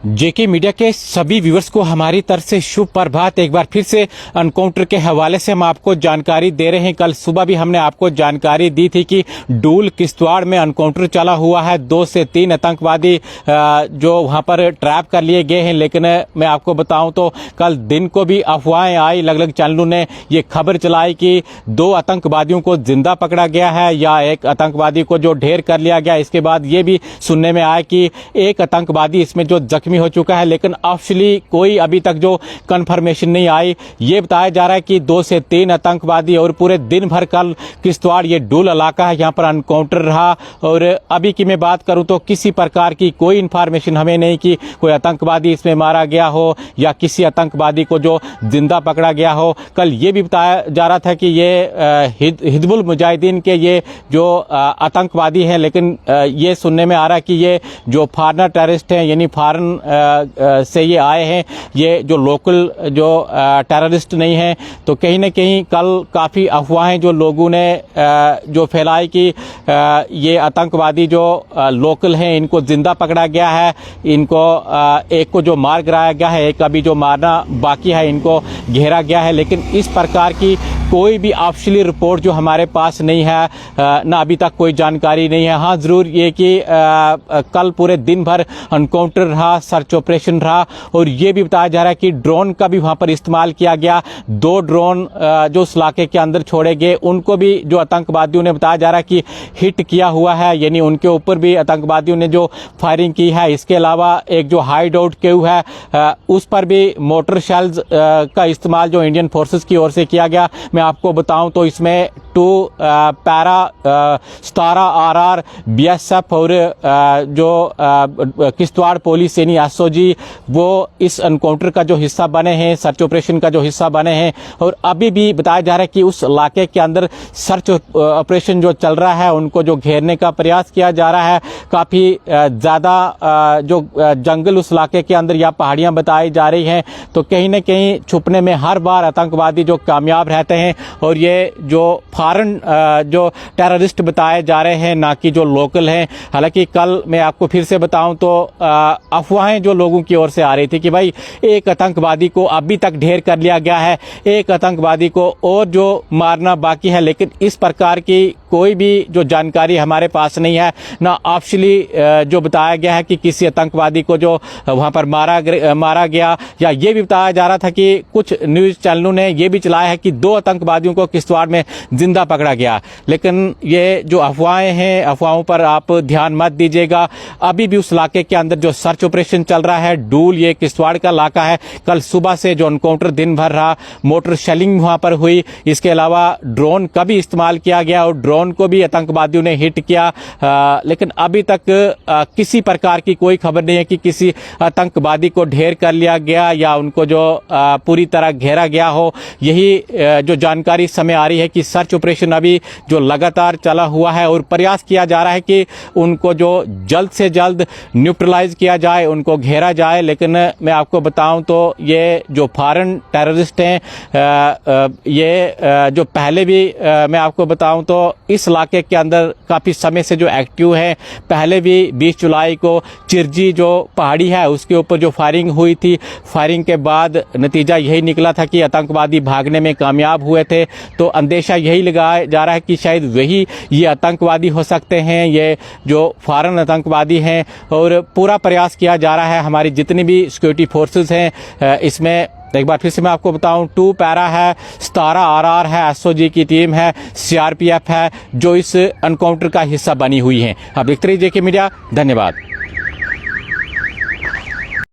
जेके media के सभी viewers को हमारी तरफ से शुभ प्रभात। एक बार फिर से एनकाउंटर के हवाले से हम आपको जानकारी दे रहे हैं। कल सुबह भी हमने आपको जानकारी दी थी कि डूल किश्तवाड़ में एनकाउंटर चला हुआ है। 2 से 3 आतंकवादी जो वहां पर ट्रैप कर लिए गए हैं। लेकिन मैं आपको बताऊं तो कल दिन को भी अफवाहें आई, अलग अलग चैनलों ने ये खबर चलाई कि 2 आतंकवादियों को जिंदा पकड़ा गया है या एक आतंकवादी को जो ढेर कर लिया गया। इसके बाद ये भी सुनने में आया कि एक आतंकवादी इसमें जो जख्मी हो चुका है, लेकिन ऑफिशियली कोई अभी तक जो कंफर्मेशन नहीं आई। ये बताया जा रहा है कि 2 से 3 आतंकवादी और पूरे दिन भर कल किश्तवाड़ ये डूल इलाका है, यहाँ पर एनकाउंटर रहा। और अभी की मैं बात करूं तो किसी प्रकार की कोई इंफॉर्मेशन हमें नहीं कि कोई आतंकवादी इसमें मारा गया हो या किसी आतंकवादी को जो जिंदा पकड़ा गया हो। कल ये भी बताया जा रहा था कि ये हिजबुल मुजाहिदीन के ये जो आतंकवादी हैं, लेकिन ये सुनने में आ रहा है कि ये जो फॉरेनर टेररिस्ट हैं, यानी फॉरेन से ये आए हैं, ये जो लोकल जो टेररिस्ट नहीं है। तो कहीं ना कहीं कल काफ़ी अफवाहें जो लोगों ने जो फैलाई कि ये आतंकवादी जो लोकल हैं इनको जिंदा पकड़ा गया है, इनको एक को जो मार गिराया गया है, एक अभी जो मारना बाकी है, इनको घेरा गया है। लेकिन इस प्रकार की कोई भी ऑफिशियली रिपोर्ट जो हमारे पास नहीं है, ना अभी तक कोई जानकारी नहीं है। हाँ, जरूर ये कि कल पूरे दिन भर एनकाउंटर रहा, सर्च ऑपरेशन रहा। और ये भी बताया जा रहा है कि ड्रोन का भी वहां पर इस्तेमाल किया गया। 2 ड्रोन जो उस इलाके के अंदर छोड़े गए, उनको भी जो आतंकवादियों ने बताया जा रहा है कि हिट किया हुआ है, यानी उनके ऊपर भी आतंकवादियों ने जो फायरिंग की है। इसके अलावा एक जो हाइड आउट केव है, उस पर भी मोटर शेल्स का इस्तेमाल जो इंडियन फोर्सेस की ओर से किया गया। मैं आपको बताऊं तो इसमें 2 पैरा 17 RR BSF और जो किश्तवाड़ पुलिस यानी SOG वो इस एनकाउंटर का जो हिस्सा बने हैं, सर्च ऑपरेशन का जो हिस्सा बने हैं। और अभी भी बताया जा रहा है कि उस इलाके के अंदर सर्च ऑपरेशन जो चल रहा है, उनको जो घेरने का प्रयास किया जा रहा है। काफ़ी ज़्यादा जो जंगल उस इलाके के अंदर या पहाड़ियाँ बताई जा रही हैं। तो कहीं ना कहीं छुपने में हर बार आतंकवादी जो कामयाब रहते हैं। और ये जो फॉरेन जो टेररिस्ट बताए जा रहे हैं, ना कि जो लोकल हैं। हालांकि कल मैं आपको फिर से बताऊं तो अफवाहें जो लोगों की ओर से आ रही थी कि भाई एक आतंकवादी को अभी तक ढेर कर लिया गया है, एक आतंकवादी को और जो मारना बाकी है। लेकिन इस प्रकार की कोई भी जो जानकारी हमारे पास नहीं है, ना ऑफिशियली जो बताया गया है कि किसी आतंकवादी को जो वहां पर मारा गया। या ये भी बताया जा रहा था कि कुछ न्यूज चैनलों ने ये भी चलाया है कि 2 आतंकवादियों को किश्तवाड़ में जिंदा पकड़ा गया। लेकिन ये जो अफवाहें हैं, अफवाहों पर आप ध्यान मत दीजिएगा। अभी भी उस इलाके के अंदर जो सर्च ऑपरेशन चल रहा है, डूल ये किश्तवाड़ का इलाका है। कल सुबह से जो एनकाउंटर दिन भर रहा, मोटर शेलिंग वहां पर हुई। इसके अलावा ड्रोन का भी इस्तेमाल किया गया और ड्रोन को भी आतंकवादियों ने हिट किया। लेकिन अभी तक किसी प्रकार की कोई खबर नहीं है कि किसी आतंकवादी को ढेर कर लिया गया या उनको जो पूरी तरह घेरा गया हो। यही जो जानकारी समय आ रही है कि सर्च ऑपरेशन अभी जो लगातार चला हुआ है और प्रयास किया जा रहा है कि उनको जो जल्द से जल्द न्यूट्रलाइज किया जाए, उनको घेरा जाए। लेकिन मैं आपको बताऊं तो ये जो फॉरेन टेररिस्ट हैं, ये जो पहले भी मैं आपको बताऊं तो इस इलाके के अंदर काफ़ी समय से जो एक्टिव है। पहले भी 20 जुलाई को चिरजी जो पहाड़ी है उसके ऊपर जो फायरिंग हुई थी, फायरिंग के बाद नतीजा यही निकला था कि आतंकवादी भागने में कामयाब हुए थे। तो अंदेशा यही लगाया जा रहा है कि शायद वही ये आतंकवादी हो सकते हैं, ये जो फॉरेन आतंकवादी हैं। और पूरा प्रयास किया जा रहा है, हमारी जितनी भी सिक्योरिटी फोर्सेस हैं इसमें एक बार फिर से मैं आपको बताऊं 2 पैरा है, 17 RR है, SOG की टीम है, CRPF है, जो इस एनकाउंटर का हिस्सा बनी हुई है। आप देखते रहिए जेके मीडिया। धन्यवाद।